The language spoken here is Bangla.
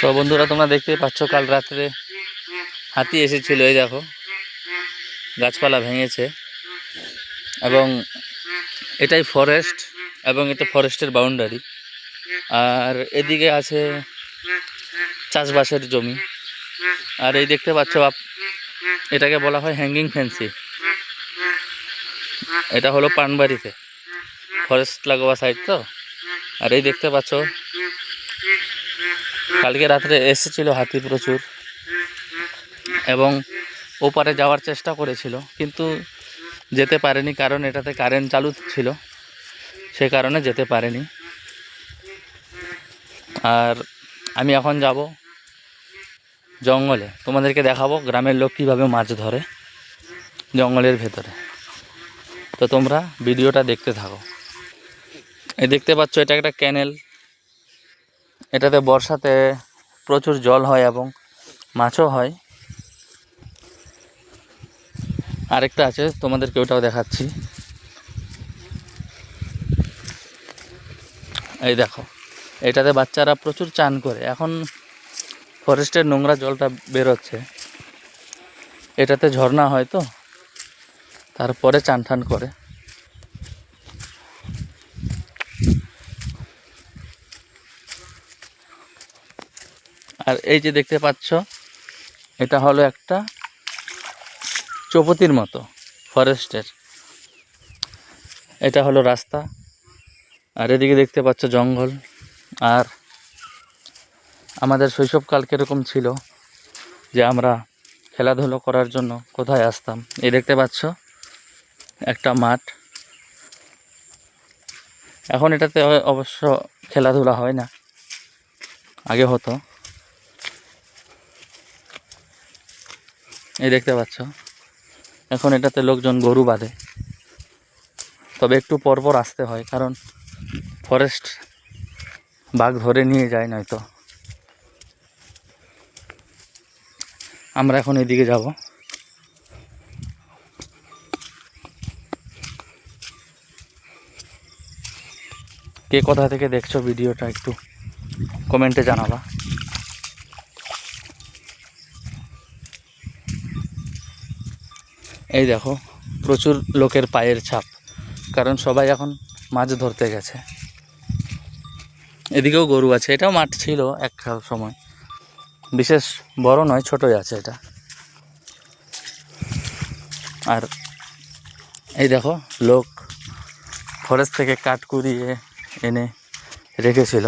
তো বন্ধুরা, তোমরা দেখতেই পাচ্ছ কাল রাত্রে হাতি এসেছিল। এই দেখো, গাছপালা ভেঙেছে এবং এটাই ফরেস্ট এবং এটা ফরেস্টের বাউন্ডারি। আর এদিকে আছে চাষবাসের জমি। আর এই দেখতে পাচ্ছ এটাকে বলা হয় হ্যাঙ্গিং ফেন্সি। এটা হলো পানবাড়িতে, ফরেস্ট লাগোয়া সাইড তো। আর এই দেখতে পাচ্ছ কালকে রাত্রে এসেছিল হাতি প্রচুর এবং ওপারে যাওয়ার চেষ্টা করেছিল, কিন্তু যেতে পারেনি, কারণ এটাতে কারেন্ট চালু ছিল, সে কারণে যেতে পারেনি। আর আমি এখন যাব জঙ্গলে, তোমাদেরকে দেখাবো গ্রামের লোক কীভাবে মাছ ধরে জঙ্গলের ভেতরে। তো তোমরা ভিডিওটা দেখতে থাকো। এই দেখতে পাচ্ছ এটা একটা ক্যানেল। এটাতে বর্ষাতে প্রচুর জল হয় এবং মাছও হয়। আরেকটা আছে, তোমাদেরকে ওটাও দেখাচ্ছি। এই দেখো, এটাতে বাচ্চারা প্রচুর চান করে। এখন ফরেস্টের নোংরা জলটা বেরোচ্ছে, এটাতে ঝর্ণা হয় তো, তারপরে চান টান করে। আর এই যে দেখতে পাচ্ছ, এটা হলো একটা চৌপতির মতো ফরেস্টের। এটা হলো রাস্তা। আর এদিকে দেখতে পাচ্ছ জঙ্গল। আর আমাদের শৈশবকাল কীরকম ছিল যে আমরা খেলাধুলো করার জন্য কোথায় আসতাম। এই দেখতে পাচ্ছ একটা মাঠ। এখন এটাতে অবশ্য খেলাধুলা হয় না, আগে হতো। এই দেখতে পাচ্ছ এখন এটাতে লোকজন গরু বাঁধে, তবে একটু পরপর আসতে হয়, কারণ ফরেস্ট বাঘ ধরে নিয়ে যায় নয়তো। আমরা এখন এদিকে যাব। কে কোথা থেকে দেখছো ভিডিওটা একটু কমেন্টে জানাবা। এই দেখো প্রচুর লোকের পায়ের ছাপ, কারণ সবাই এখন মাছ ধরতে গেছে। এদিকেও গরু আছে। এটাও মাঠ ছিল এক সময়, বিশেষ বড় নয়, ছোটই আছে এটা। আর এই দেখো লোক ফরেস্ট থেকে কাঠ কুড়িয়ে এনে রেখেছিল।